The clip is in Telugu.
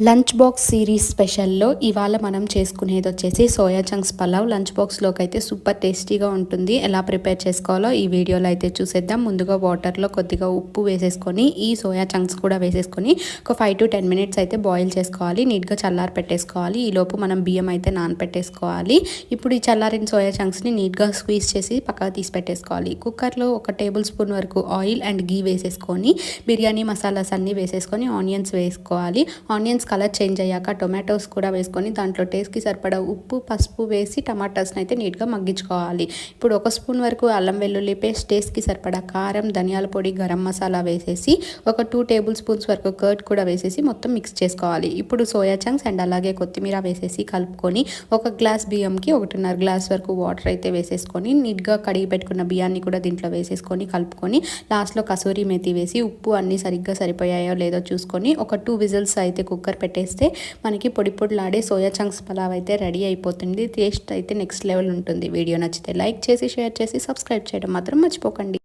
లంచ్ బాక్స్ సిరీస్ స్పెషల్లో ఇవాళ మనం చేసుకునేది వచ్చేసి సోయా చంక్స్ పలావ్. లంచ్ బాక్స్లోకి అయితే సూపర్ టేస్టీగా ఉంటుంది. ఎలా ప్రిపేర్ చేసుకోవాలో ఈ వీడియోలో అయితే చూసేద్దాం. ముందుగా వాటర్లో కొద్దిగా ఉప్పు వేసేసుకొని ఈ సోయా చంక్స్ కూడా వేసేసుకొని ఒక 5 to 10 minutes అయితే బాయిల్ చేసుకోవాలి. నీట్గా చల్లారి పెట్టేసుకోవాలి. ఈలోపు మనం బియ్యం అయితే నానపెట్టేసుకోవాలి. ఇప్పుడు ఈ చల్లారిన సోయా చంక్స్ని నీట్గా స్క్వీజ్ చేసి పక్కకు తీసి పెట్టేసుకోవాలి. కుక్కర్లో 1 tablespoon వరకు ఆయిల్ అండ్ గీ వేసేసుకొని బిర్యానీ మసాలాస్ అన్నీ వేసేసుకొని ఆనియన్స్ వేసుకోవాలి. ఆనియన్స్ కలర్ చేంజ్ అయ్యాక టొమాటోస్ కూడా వేసుకొని దాంట్లో టేస్ట్కి సరిపడా ఉప్పు పసుపు వేసి టమాటాస్ని అయితే నీట్గా మగ్గించుకోవాలి. ఇప్పుడు 1 స్పూన్ వరకు అల్లం వెల్లుల్లి పేస్ట్, టేస్ట్కి సరిపడా కారం, ధనియాల పొడి, గరం మసాలా వేసేసి ఒక 2 tablespoons వరకు కర్డ్ కూడా వేసేసి మొత్తం మిక్స్ చేసుకోవాలి. ఇప్పుడు సోయా చంక్స్ అండ్ అలాగే కొత్తిమీర వేసేసి కలుపుకొని 1 గ్లాస్ బియ్యంకి 1.5 గ్లాస్ వరకు వాటర్ అయితే వేసేసుకొని నీట్గా కడిగి పెట్టుకున్న బియ్యాన్ని కూడా దీంట్లో వేసేసుకొని కలుపుకొని లాస్ట్లో కసూరి మేతి వేసి ఉప్పు అన్నీ సరిగ్గా సరిపోయాయో లేదో చూసుకొని ఒక 2 విజిల్స్ అయితే కుక్కర్ పెట్టేస్తే మనకి పొడి పొడిలాడే సోయా చంక్స్ పలావ్ అయితే రెడీ అయిపోతుంది. టేస్ట్ అయితే నెక్స్ట్ లెవెల్ ఉంటుంది. వీడియో నచ్చితే లైక్ చేసి షేర్ చేసి సబ్స్క్రైబ్ చేయడం మాత్రం మర్చిపోకండి.